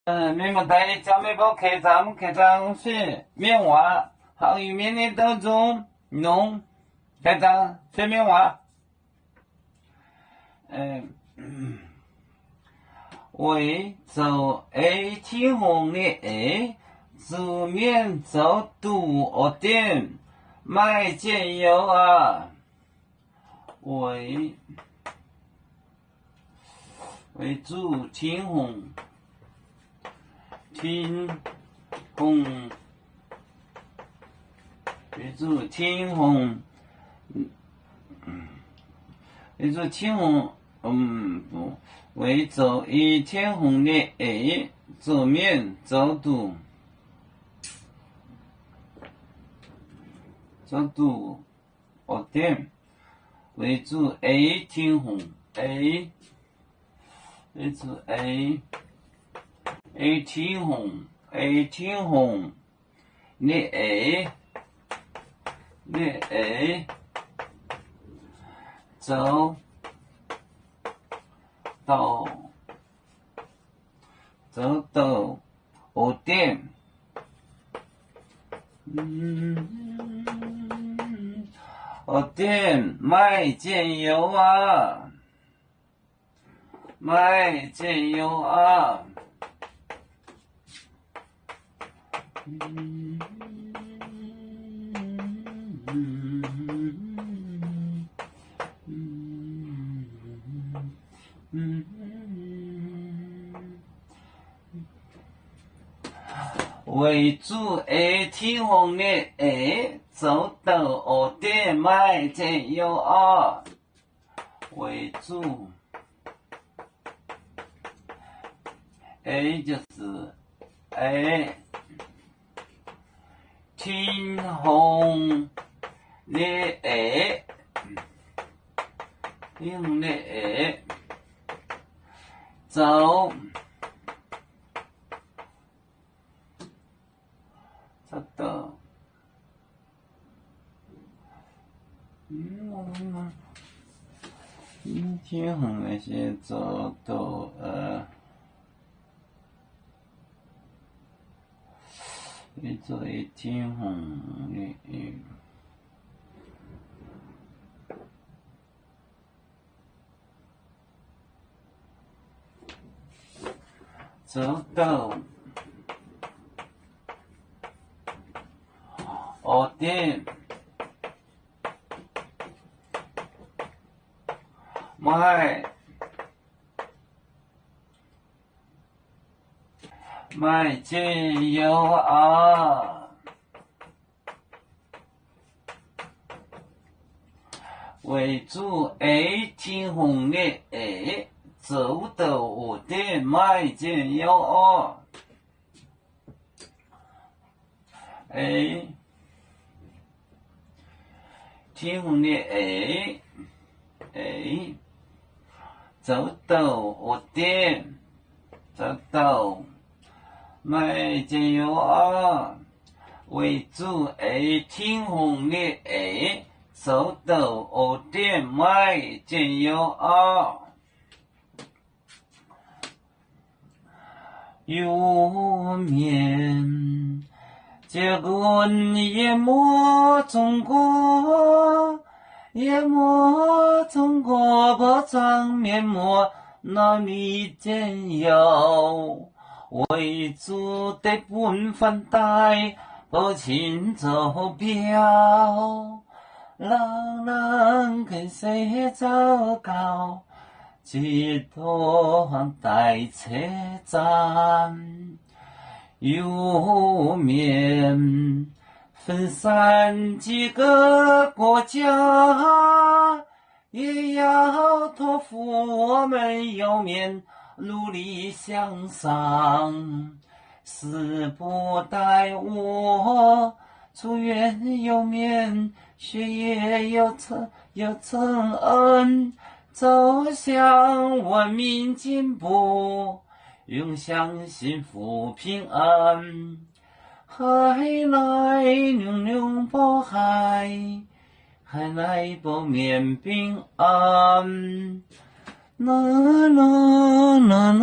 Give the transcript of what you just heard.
面膜袋小面包开张是棉花，好于面的当中弄开张是棉花。为走 A 天红的 A， 字面走度二点，买煎油啊，为主天红。天红，为主天红，为主天红，不，为主一天红的 A， 字面走度二点，为主 A 天红 A， 为主 A 天红的 A 走到二点，二点买煎油啊，为主 A 天红的 A， 走到二点买煎油啊，为主 A 就是 A 天红的 A， 天红的 A 走到天红那些走到为做天红的走到二点买煎油啊，为主 A 天红的 A， 走到二点买煎油啊， A 天红的 A 走到二点，买煎油啊，为主 A 天红的 A， 走到二点买煎油啊，有面结棍淹没中国，包装面膜那米煎油，为主的本分带不清走标，人跟谁走高，几多待车站，有面分散几个国家，也要托付我们有面努力向上，死不待我出院有面，学业有成恩，走向文明进步，永享幸福平安。海来牛波海来保面平安。